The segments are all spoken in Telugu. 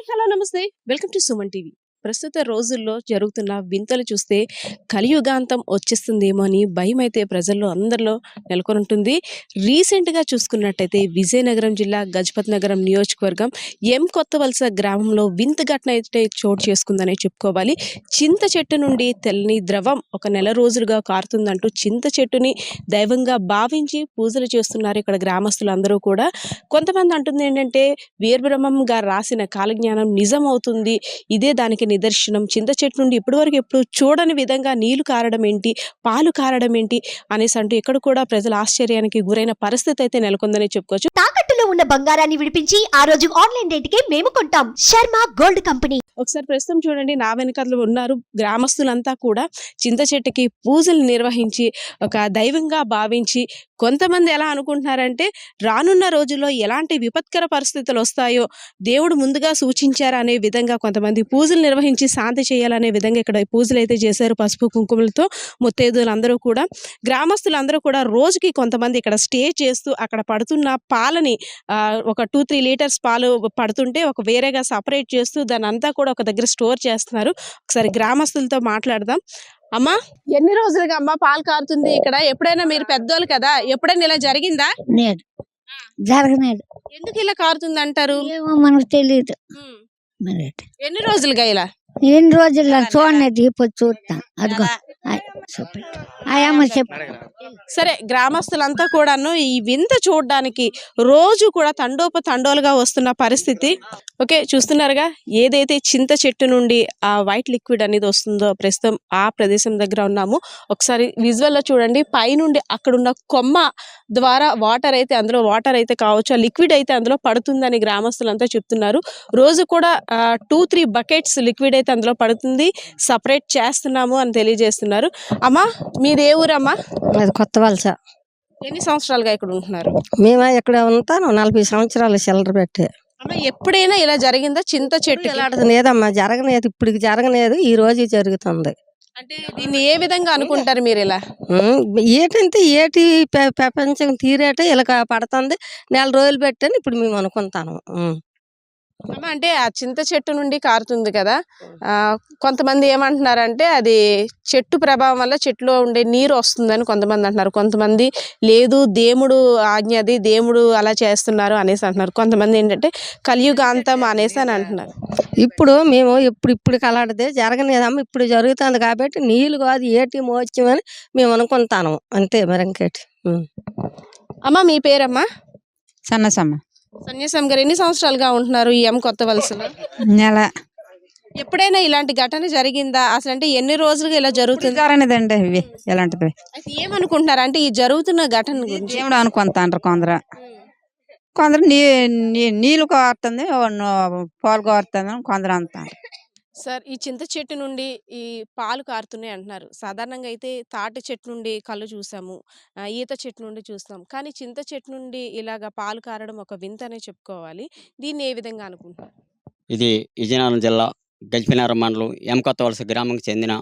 హలో నమస్తే. Welcome to Suman TV. ప్రస్తుత రోజుల్లో జరుగుతున్న వింతలు చూస్తే కలియుగాంతం వచ్చేస్తుందేమో అని భయమైతే ప్రజల్లో అందరిలో నెలకొనుంటుంది. రీసెంట్‌గా చూసుకున్నట్టయితే విజయనగరం జిల్లా గజపతి నగరం నియోజకవర్గం కొత్తవలస గ్రామంలో వింత ఘటన అయితే చోటు చేసుకుందనే చెప్పుకోవాలి. చింత చెట్టు నుండి తెల్లని ద్రవం ఒక నెల రోజులుగా కారుతుందంటూ చింత చెట్టుని దైవంగా భావించి పూజలు చేస్తున్నారు ఇక్కడ గ్రామస్తులందరూ కూడా. కొంతమంది అంటుందేంటంటే వీరబ్రహ్మం గారు రాసిన కాలజ్ఞానం నిజమవుతుంది. ఇదే దానికి నిదర్శనం. చింత చెట్టు నుండి ఇప్పటివరకు ఎప్పుడు చూడని విధంగా నీళ్లు కారడం ఏంటి, పాలు కారడం ఏంటి అనేసి అంటూ ఇక్కడ కూడా ప్రజలు ఆశ్చర్యానికి గురైన పరిస్థితి అయితే నెలకొందని చెప్పుకోవచ్చు. తాకట్టులో ఉన్న బంగారాన్ని విడిపించి ఆ రోజు ఆన్లైన్ రేటుకే మేము కొంటాం. Sharma gold company. ఒకసారి ప్రస్తుతం చూడండి, నా వెనకాల ఉన్నారు గ్రామస్తులంతా కూడా చింత చెట్టుకి పూజలు నిర్వహించి ఒక దైవంగా భావించి, కొంతమంది ఎలా అనుకుంటున్నారంటే రానున్న రోజుల్లో ఎలాంటి విపత్కర పరిస్థితులు వస్తాయో దేవుడు ముందుగా సూచించారు అనే విధంగా కొంతమంది పూజలు నిర్వహించి శాంతి చేయాలనే విధంగా ఇక్కడ పూజలు అయితే చేశారు. పసుపు కుంకుమలతో ముత్తైదులందరూ కూడా, గ్రామస్తులందరూ కూడా రోజుకి కొంతమంది ఇక్కడ స్టే చేస్తూ అక్కడ పడుతున్న పాలని ఒక 2-3 లీటర్స్ పాలు పడుతుంటే ఒక వేరేగా సపరేట్ చేస్తూ దాన్ని అంతా కూడా ఒక దగ్గర స్టోర్ చేస్తున్నారు. ఒకసారి గ్రామస్తులతో మాట్లాడదాం. అమ్మా, ఎన్ని రోజులుగా అమ్మా పాలు కారుతుంది ఇక్కడ? ఎప్పుడైనా మీరు పెద్దోళ్ళు కదా, ఎప్పుడైనా ఇలా జరిగిందా? నేడు జరగనేడు. ఎందుకు ఇలా కారుతుంది అంటారు? ఏమో మనకు తెలియదు. మరి ఎన్ని రోజులుగా ఇలా? ఎన్ని రోజుల్లో చూడలేదు, ఇప్పుడు చూస్తాం. అదిగో చూపెట్టు అయ్యమ్మ చెప్పు. సరే, గ్రామస్తులంతా కూడాను ఈ వింత చూడడానికి రోజు కూడా తండోపతండోలుగా వస్తున్న పరిస్థితి. ఓకే, చూస్తున్నారుగా, ఏదైతే చింత చెట్టు నుండి ఆ వైట్ లిక్విడ్ అనేది వస్తుందో ప్రస్తుతం ఆ ప్రదేశం దగ్గర ఉన్నాము. ఒకసారి విజువల్లో చూడండి, పైనుండి అక్కడున్న కొమ్మ ద్వారా వాటర్ అయితే కావచ్చు, ఆ లిక్విడ్ అయితే అందులో పడుతుందని గ్రామస్తులంతా చెప్తున్నారు. రోజు కూడా 2-3 బకెట్స్ లిక్విడ్ అయితే అందులో పడుతుంది, సపరేట్ చేస్తున్నాము అని తెలియజేస్తున్నారు. అమ్మా, మీది ఏ ఊరమ్మా? అది కొత్తవలస. ఎన్ని సంవత్సరాలుగా ఇక్కడ ఉంటున్నారు? మేము ఇక్కడ ఉంటాను 40 సంవత్సరాలు చిల్లర పెట్టి. అమ్మా, ఎప్పుడైనా ఇలా జరిగిందా చింత చెట్టు? లేదమ్మా, జరగలేదు. ఇప్పుడు జరగలేదు, ఈ రోజు జరుగుతుంది. అంటే దీన్ని ఏ విధంగా అనుకుంటారు మీరు? ఇలా ఏటంటే ఏటి ప్రపంచం తీరేట ఇలా పడుతుంది. నెల రోజులు పెట్టని ఇప్పుడు మేము అనుకుంటాను. అమ్మ, అంటే ఆ చింత చెట్టు నుండి కారుతుంది కదా, కొంతమంది ఏమంటున్నారంటే అది చెట్టు ప్రభావం వల్ల చెట్టులో ఉండే నీరు వస్తుందని కొంతమంది అంటున్నారు. కొంతమంది లేదు, దేవుడు ఆజ్ఞది, దేవుడు అలా చేస్తున్నారు అనేసి అంటున్నారు. కొంతమంది ఏంటంటే కలియుగాంతం అనేసి అని అంటున్నారు. ఇప్పుడు మేము ఇప్పుడు అలాంటిదే జరగలేదమ్మా, ఇప్పుడు జరుగుతుంది కాబట్టి నీళ్ళు కాదు ఏటి మోచ్యమని మేము అనుకుంటాను అంతే. మరి ఇంకేటి. అమ్మ, మీ పేరమ్మా? సన్నసమ్మ. సన్యాసం గారు ఎన్ని సంవత్సరాలుగా ఉంటున్నారు ఈ కొత్తవలసలో? నెల. ఎప్పుడైనా ఇలాంటి ఘటన జరిగిందా అసలు? అంటే ఎన్ని రోజులుగా ఇలా జరుగుతుంది? జరగనిదండి ఇవి ఎలాంటిది. అయితే ఏమనుకుంటున్నారు అంటే ఈ జరుగుతున్న ఘటన గురించి? దేవుడు అనుకుంటాండ్రు కొందరు నీళ్ళు కోరుతుంది, పాలు కోరుతుంది కొందరు అంటారు. సార్, ఈ చింత చెట్టు నుండి ఈ పాలు కారుతున్నాయి అంటున్నారు. సాధారణంగా అయితే తాటి చెట్టు నుండి కళ్ళు చూసాము, ఈత చెట్టు నుండి చూస్తాం, కానీ చింత చెట్టు నుండి ఇలాగ పాలు కారడం ఒక వింతనే చెప్పుకోవాలి. దీన్ని ఏ విధంగా అనుకుంటున్నారు? ఇది విజయనగరం జిల్లా గజపతినగరం మండలం కొత్తవలస గ్రామంకి చెందిన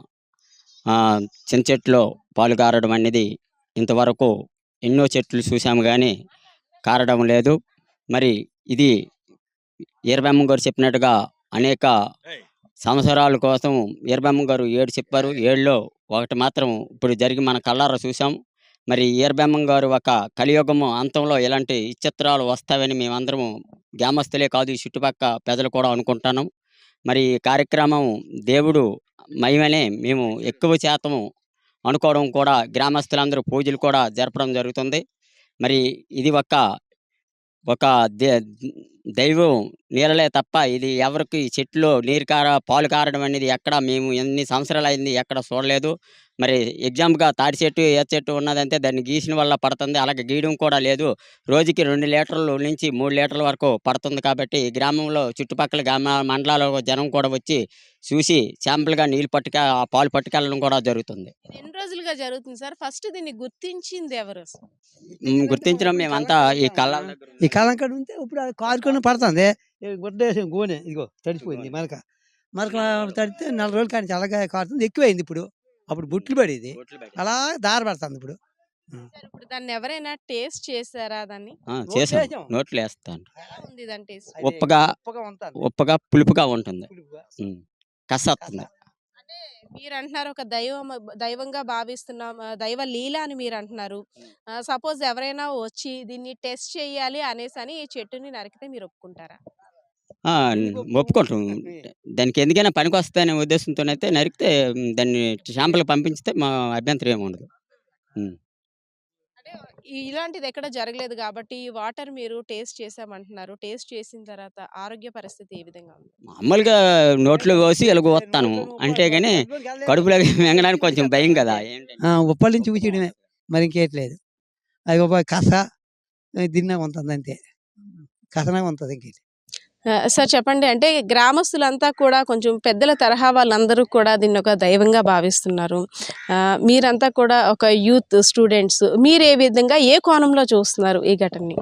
చింత చెట్టులో పాలు కారడం అనేది ఇంతవరకు ఎన్నో చెట్లు చూసాము కానీ కారడం లేదు. మరి ఇది ఈరబ్రహ్మం గారు చెప్పినట్టుగా అనేక సంవత్సరాల కోసం ఈరబ్రహ్మం గారు 7 చెప్పారు. 7లో ఒకటి మాత్రం ఇప్పుడు జరిగి మన కళ్ళారా చూసాం. మరి ఈరబ్రహ్మం గారు ఒక కలియుగము అంతంలో ఇలాంటి చిత్రాలు వస్తాయని మేమందరము గ్రామస్తులే కాదు, ఈ చుట్టుపక్కల ప్రజలు కూడా అనుకుంటున్నాం. మరి ఈ కార్యక్రమం దేవుడు మహిమనే మేము ఎక్కువ శాతము అనుకోవడం కూడా, గ్రామస్తులందరూ పూజలు కూడా జరపడం జరుగుతుంది. మరి ఇది ఒక దైవం నీళ్ళలే తప్ప ఇది ఎవరికి చెట్లో పాలు కారడం అనేది ఎక్కడ మేము ఎన్ని సంవత్సరాలు అయింది ఎక్కడ చూడలేదు. మరి ఎగ్జాంపుల్గా తాటి చెట్టు ఏ చెట్టు ఉన్నదంటే దాన్ని గీసిన వల్ల పడుతుంది, అలాగే గీయడం కూడా లేదు. రోజుకి 2 లీటర్ల నుంచి 3 లీటర్ల వరకు పడుతుంది. కాబట్టి ఈ గ్రామంలో చుట్టుపక్కల మండలాల జనం కూడా వచ్చి చూసి శాంపుల్గా నీళ్ళు ఆ పాలు పట్టుకెళ్ళడం కూడా జరుగుతుంది. ఎన్ని రోజులుగా జరుగుతుంది సార్? ఫస్ట్ దీన్ని గుర్తించింది ఎవరు? గుర్తించడం మేమంతా ఈ కాలం కాడ ఉంటే ఇప్పుడు అది కారుకొని పడుతుంది. గుడ్డేసి గోనె ఇదిగో తడిచిపోయింది. మరక తడితే 4 రోజులు కానీ చల్లగా కారుతుంది, ఎక్కువైంది. ఇప్పుడు అప్పుడు బుట్లు పడేది, అలా దారి పడుతుంది. ఇప్పుడు సార్ ఇప్పుడు దాన్ని ఎవరైనా టేస్ట్ చేశారా దాన్ని? చేసాం, చేసాం. నోట్లో వేస్తాను. ఎలా ఉంది దాని టేస్ట్? అది ఉప్పగా ఉప్పగా ఉంటుంది. ఉప్పగా పులుపుగా ఉంటుంది. పులుపుగా. కసస్తుంది. అంటే మీరు అంటున్నారు ఒక దైవంగా భావిస్తున్నాం, దైవ లీల అని మీరు అంటున్నారు. సపోజ్ ఎవరైనా వచ్చి దీన్ని టెస్ట్ చేయాలి అనేసని ఈ చెట్టుని నరికితే మీరు ఒప్పుకుంటారా? ఒప్పుకుంటాం. దానికి ఎందుకైనా పనికొస్తాయనే ఉద్దేశంతోనైతే నరికితే దాన్ని శాంపుల్‌కి పంపించితే మా అభ్యంతరం ఏమి ఉండదు. హ్మ్. అంటే ఇలాంటిది ఎక్కడ జరగలేదు కాబట్టి ఈ వాటర్ మీరు టేస్ట్ చేసామంటున్నారు. టేస్ట్ చేసిన తర్వాత ఆరోగ్య పరిస్థితి ఏ విధంగా ఉంది? మామూలుగా నోట్లో పోసి ఇలాగ వస్తాను. అంతేగాని కడుపులోకి మింగడానికి కొంచెం భయం కదా! ఉప్పల నుంచి ఊసేయడమే, మరి ఇంకేట్లేదు. అది ఒక కస దిన్నగా ఉంటుంది అంతే, కసనగా ఉంటుంది ఇంకేటి. సార్ చెప్పండి, అంటే గ్రామస్తులంతా కూడా కొంచెం పెద్దల తరహా వాళ్ళందరూ కూడా దీన్ని ఒక దైవంగా భావిస్తున్నారు. మీరంతా కూడా ఒక యూత్ స్టూడెంట్స్, మీరు ఏ విధంగా ఏ కోణంలో చూస్తున్నారు ఈ ఘటనని?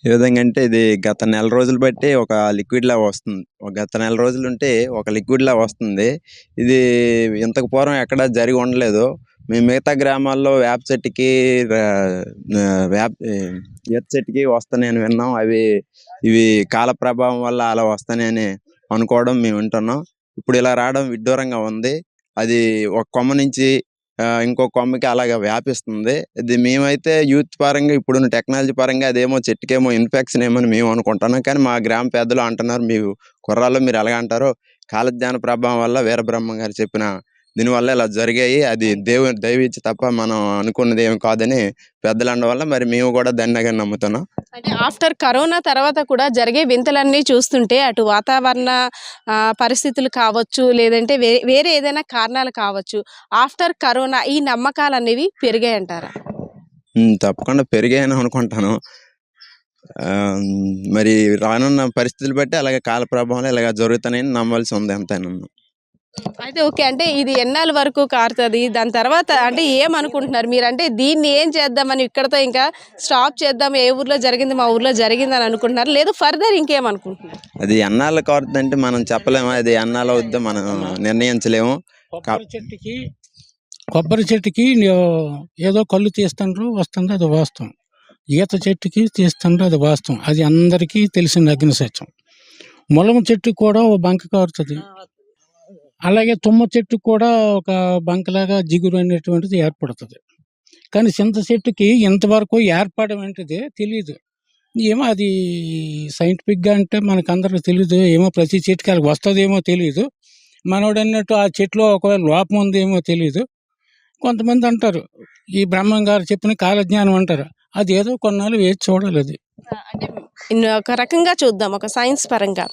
ఏ విధంగా అంటే ఇది గత నెల రోజులు బట్టి ఒక లిక్విడ్ లా వస్తుంది. గత నెల రోజులు ఉంటే ఒక లిక్విడ్ లా వస్తుంది. ఇది ఇంతకు పూర్వం ఎక్కడ జరిగి ఉండలేదు. మేము మిగతా గ్రామాల్లో వేప చెట్టుకి ఈత చెట్టుకి వస్తాయని విన్నాం. ఇవి కాల ప్రభావం వల్ల అలా వస్తాయని అనుకోవడం మేము వింటున్నాం. ఇప్పుడు ఇలా రావడం విడ్డూరంగా ఉంది. అది ఒక కొమ్మ నుంచి ఇంకో కొమ్మకి అలాగా వ్యాపిస్తుంది. ఇది మేమైతే యూత్ పరంగా ఇప్పుడున్న టెక్నాలజీ పరంగా అదేమో చెట్టుకేమో ఇన్ఫెక్షన్ ఏమో అని మేము అనుకుంటున్నాం. కానీ మా గ్రామ పెద్దలు అంటున్నారు, మీరు కుర్రాళ్ళు మీరు ఎలాగ అంటారో కాలజ్ఞాన ప్రభావం వల్ల వీరబ్రహ్మం గారు చెప్పిన దీనివల్ల ఇలా జరిగాయి. అది దైవిచ్చి తప్ప మనం అనుకున్నది ఏమి కాదని పెద్దలు అనడం వల్ల మరి మేము కూడా దండగా నమ్ముతున్నాం. అంటే ఆఫ్టర్ కరోనా తర్వాత కూడా జరిగే వింతలన్నీ చూస్తుంటే అటు వాతావరణ పరిస్థితులు కావచ్చు, లేదంటే వేరే ఏదైనా కారణాలు కావచ్చు, ఆఫ్టర్ కరోనా ఈ నమ్మకాలు అనేవి పెరిగాయంటారా? తప్పకుండా పెరిగాయని అనుకుంటాను. మరి రానున్న పరిస్థితులు బట్టి అలాగే కాల ప్రభావంలో ఇలాగ జరుగుతాయని నమ్మాల్సి ఉంది ఎంతైనా. అయితే ఓకే, అంటే ఇది ఎన్నాళ్ళ వరకు కారుతుంది? దాని తర్వాత అంటే ఏమనుకుంటున్నారు మీరు? అంటే దీన్ని ఏం చేద్దామని ఇక్కడతో ఇంకా స్టాప్ చేద్దాం, ఏ ఊర్లో జరిగింది మా ఊర్లో జరిగింది అని అనుకుంటున్నారు, లేదు ఫర్దర్ ఇంకేమనుకుంటున్నారు? అది ఎన్నాళ్ళ కారుతుందంటే మనం చెప్పలేము. అది ఎన్నాళ్ళు అవుద్దో మనం నిర్ణయించలేము. కొబ్బరి చెట్టుకి ఏదో కళ్ళు తీస్తుండ్రు వస్తుంది, అది వాస్తవం. ఈత చెట్టుకి తీస్తుండ్రు, అది వాస్తవం. అది అందరికీ తెలిసిన అగ్ని సత్యం. ములమ చెట్టు కూడా ఓ బంక కారుతుంది. అలాగే తుమ్మ చెట్టు కూడా ఒక బంకలాగా జిగురు అనేటువంటిది ఏర్పడుతుంది. కానీ చింత చెట్టుకి ఇంతవరకు ఏర్పడడం ఏంటిది తెలియదు. ఏమో అది సైంటిఫిక్గా అంటే మనకు అందరికి తెలియదు. ఏమో ప్రతి చెట్టుకి అలా వస్తుందేమో తెలియదు. మనోడు అన్నట్టు ఆ చెట్టులో ఒకవేళ లోపం ఉందేమో తెలియదు. కొంతమంది అంటారు ఈ బ్రహ్మం గారు చెప్పిన కాలజ్ఞానం అంటారు. అది ఏదో కొన్నాళ్ళు వేసి చూడాలి. అది అంటే ఒక రకంగా చూద్దాం, ఒక సైన్స్ పరంగా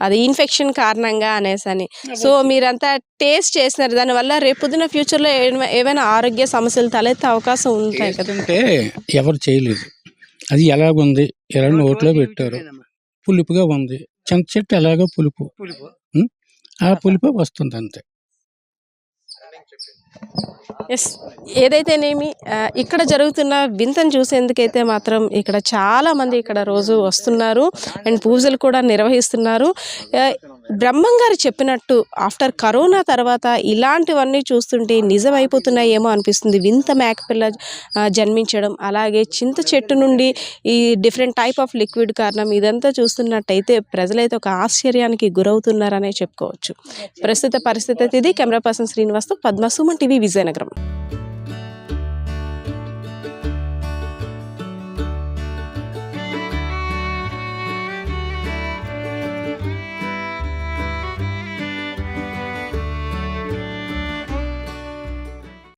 అది ఇన్ఫెక్షన్ కారణంగా అనేసని. సో మీరంతా టేస్ట్ చేసినారు, దానివల్ల రేపొద్దున ఫ్యూచర్లో ఏమైనా ఆరోగ్య సమస్యలు తలెత్తే అవకాశం ఉంటాయి కదా? అంటే ఎవరు చేయలేదు. అది ఎలాగుంది, ఎలా నోట్లో పెట్టారు, పులుపుగా ఉంది. చింత చెట్టు ఎలాగో పులుపు, ఆ పులుపు వస్తుంది అంతే. ఎస్, ఏదైతేనేమి ఇక్కడ జరుగుతున్న వింతను చూసేందుకైతే మాత్రం ఇక్కడ చాలామంది ఇక్కడ రోజు వస్తున్నారు అండ్ పూజలు కూడా నిర్వహిస్తున్నారు. బ్రహ్మం గారు చెప్పినట్టు ఆఫ్టర్ కరోనా తర్వాత ఇలాంటివన్నీ చూస్తుంటే నిజమైపోతున్నాయేమో అనిపిస్తుంది. వింత మేకపిల్ల జన్మించడం, అలాగే చింత చెట్టు నుండి ఈ డిఫరెంట్ టైప్ ఆఫ్ లిక్విడ్ కారణం, ఇదంతా చూస్తున్నట్టయితే ప్రజలైతే ఒక ఆశ్చర్యానికి గురవుతున్నారనే చెప్పుకోవచ్చు. ప్రస్తుత పరిస్థితి ఇది. కెమెరా పర్సన్ శ్రీనివాస్తో పద్మ, సుమన్ టీవీ, విజయనగరం.